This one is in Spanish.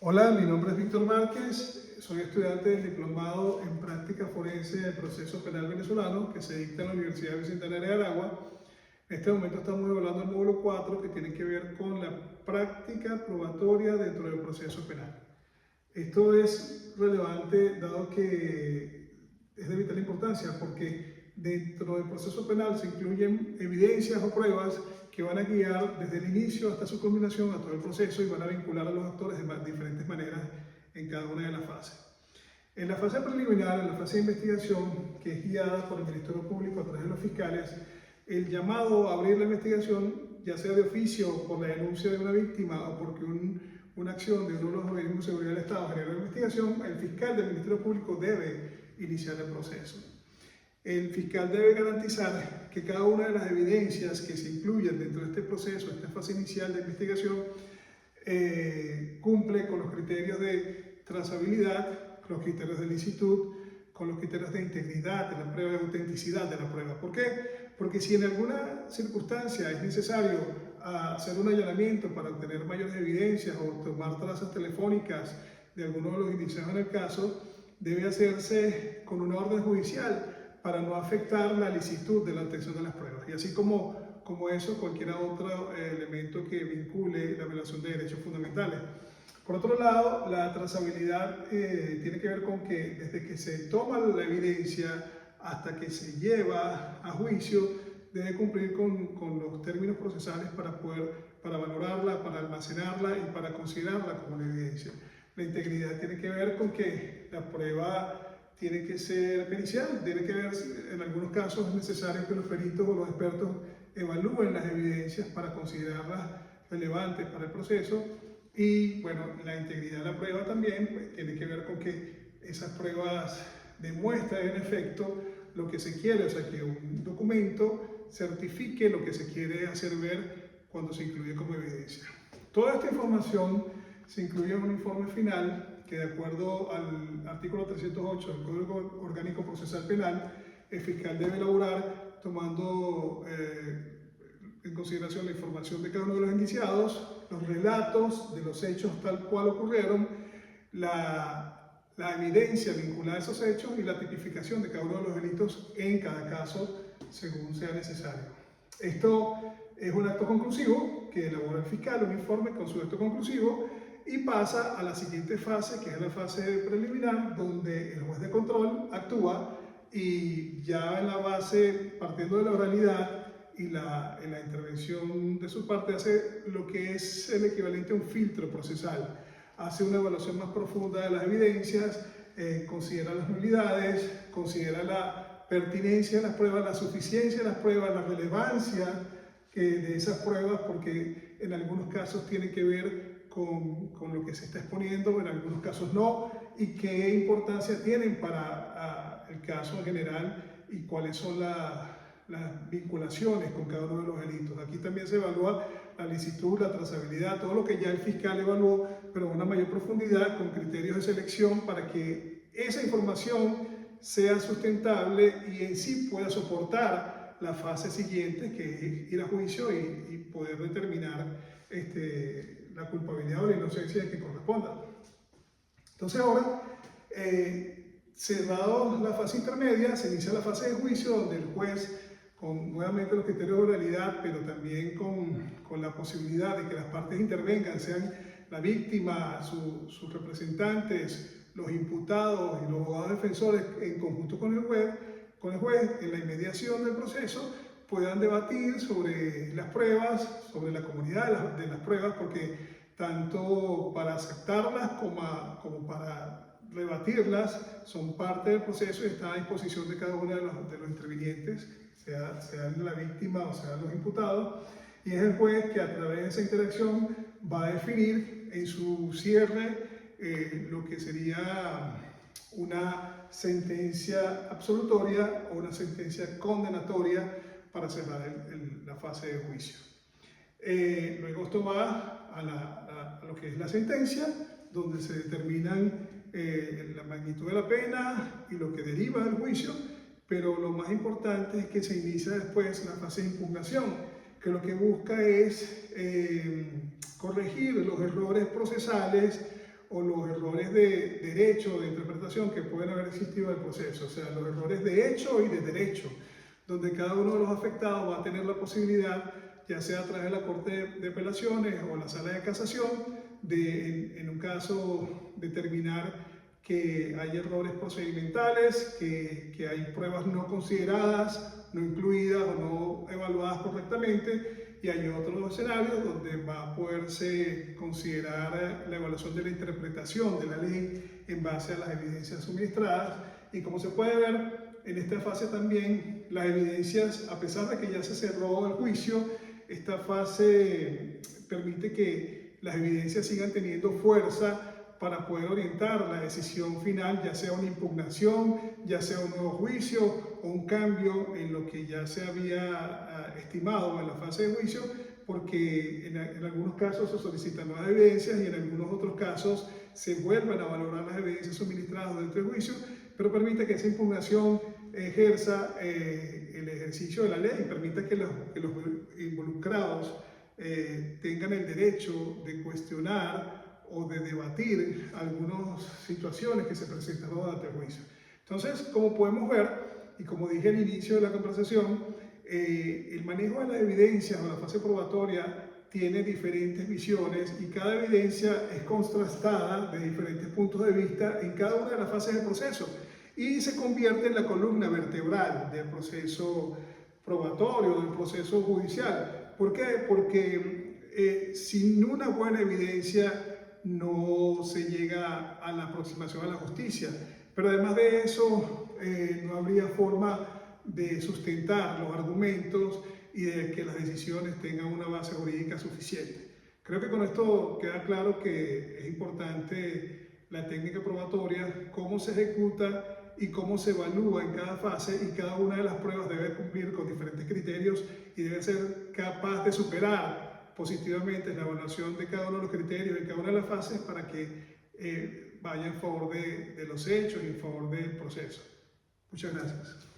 Hola, mi nombre es Víctor Márquez, soy estudiante del Diplomado en Práctica Forense del Proceso Penal Venezolano que se dicta en la Universidad Bicentenaria de Aragua. En este momento estamos evaluando el módulo 4 que tiene que ver con la práctica probatoria dentro del proceso penal. Esto es relevante dado que es de vital importancia porque dentro del proceso penal se incluyen evidencias o pruebas que van a guiar desde el inicio hasta su culminación a todo el proceso y van a vincular a los actores de diferentes maneras en cada una de las fases. En la fase preliminar, en la fase de investigación, que es guiada por el Ministerio Público a través de los fiscales, el llamado a abrir la investigación, ya sea de oficio por la denuncia de una víctima o porque una acción de uno de los organismos de seguridad del Estado genera una investigación, el fiscal del Ministerio Público debe iniciar el proceso. El fiscal debe garantizar que cada una de las evidencias que se incluyen dentro de este proceso, esta fase inicial de investigación, cumple con los criterios de trazabilidad, con los criterios de licitud, con los criterios de integridad de la prueba, de autenticidad de la prueba. ¿Por qué? Porque si en alguna circunstancia es necesario hacer un allanamiento para obtener mayores evidencias o tomar trazas telefónicas de alguno de los indiciados en el caso, debe hacerse con una orden judicial para no afectar la licitud de la obtención de las pruebas. Y así como eso, cualquier otro elemento que vincule la violación de derechos fundamentales. Por otro lado, la trazabilidad tiene que ver con que desde que se toma la evidencia hasta que se lleva a juicio, debe cumplir con los términos procesales para valorarla, para almacenarla y para considerarla como una evidencia. La integridad tiene que ver con que la prueba tiene que ser pericial, tiene que ver, en algunos casos es necesario que los peritos o los expertos evalúen las evidencias para considerarlas relevantes para el proceso. Y bueno, la integridad de la prueba también pues, tiene que ver con que esas pruebas demuestren en efecto lo que se quiere, o sea, que un documento certifique lo que se quiere hacer ver cuando se incluye como evidencia. Toda esta información se incluye en un informe final que, de acuerdo al artículo 308 del Código Orgánico Procesal Penal, el fiscal debe elaborar tomando en consideración la información de cada uno de los indiciados, los relatos de los hechos tal cual ocurrieron, la evidencia vinculada a esos hechos y la tipificación de cada uno de los delitos en cada caso según sea necesario. Esto es un acto conclusivo que elabora el fiscal, un informe con su acto conclusivo, y pasa a la siguiente fase, que es la fase preliminar, donde el juez de control actúa y ya en la base, partiendo de la oralidad y en la intervención de su parte, hace lo que es el equivalente a un filtro procesal. Hace una evaluación más profunda de las evidencias, considera las nulidades, considera la pertinencia de las pruebas, la suficiencia de las pruebas, la relevancia de esas pruebas, porque en algunos casos tiene que ver con lo que se está exponiendo, en algunos casos no, y qué importancia tienen para el caso en general y cuáles son las vinculaciones con cada uno de los delitos. Aquí también se evalúa la licitud, la trazabilidad, todo lo que ya el fiscal evaluó, pero a una mayor profundidad, con criterios de selección para que esa información sea sustentable y en sí pueda soportar la fase siguiente, que es ir a juicio y poder determinar la culpabilidad o la inocencia que corresponda. Entonces ahora, cerrado la fase intermedia, se inicia la fase de juicio, donde el juez, con nuevamente los criterios de oralidad, pero también con la posibilidad de que las partes intervengan, sean la víctima, sus representantes, los imputados y los abogados defensores, en conjunto con el juez, en la inmediación del proceso, puedan debatir sobre las pruebas, sobre la comunidad de las pruebas, porque tanto para aceptarlas como para rebatirlas son parte del proceso y está a disposición de cada uno de los intervinientes, sea la víctima o sean los imputados, y es el juez que a través de esa interacción va a definir en su cierre lo que sería una sentencia absolutoria o una sentencia condenatoria para cerrar la fase de juicio. Luego esto va a lo que es la sentencia, donde se determinan la magnitud de la pena y lo que deriva del juicio, pero lo más importante es que se inicia después la fase de impugnación, que lo que busca es corregir los errores procesales o los errores de derecho, de interpretación que pueden haber existido en el proceso, o sea, los errores de hecho y de derecho, donde cada uno de los afectados va a tener la posibilidad, ya sea a través de la Corte de Apelaciones o la Sala de Casación, de en un caso determinar que hay errores procedimentales, que hay pruebas no consideradas, no incluidas o no evaluadas correctamente, y hay otros escenarios donde va a poderse considerar la evaluación de la interpretación de la ley en base a las evidencias suministradas. Y como se puede ver, en esta fase también las evidencias, a pesar de que ya se cerró el juicio, esta fase permite que las evidencias sigan teniendo fuerza para poder orientar la decisión final, ya sea una impugnación, ya sea un nuevo juicio o un cambio en lo que ya se había estimado en la fase de juicio, porque en algunos casos se solicitan nuevas evidencias y en algunos otros casos se vuelven a valorar las evidencias suministradas dentro del juicio, pero permite que esa impugnación ejerza el ejercicio de la ley y permita que los involucrados tengan el derecho de cuestionar o de debatir algunas situaciones que se presentaron durante el juicio. Entonces, como podemos ver, y como dije al inicio de la conversación, el manejo de las evidencias o la fase probatoria tiene diferentes visiones y cada evidencia es contrastada de diferentes puntos de vista en cada una de las fases del proceso y se convierte en la columna vertebral del proceso probatorio, del proceso judicial. ¿Por qué? Porque sin una buena evidencia no se llega a la aproximación a la justicia. Pero además de eso, no habría forma de sustentar los argumentos y de que las decisiones tengan una base jurídica suficiente. Creo que con esto queda claro que es importante la técnica probatoria, cómo se ejecuta y cómo se evalúa en cada fase, y cada una de las pruebas debe cumplir con diferentes criterios y debe ser capaz de superar positivamente la evaluación de cada uno de los criterios en cada una de las fases para que vaya en favor de los hechos y en favor del proceso. Muchas gracias.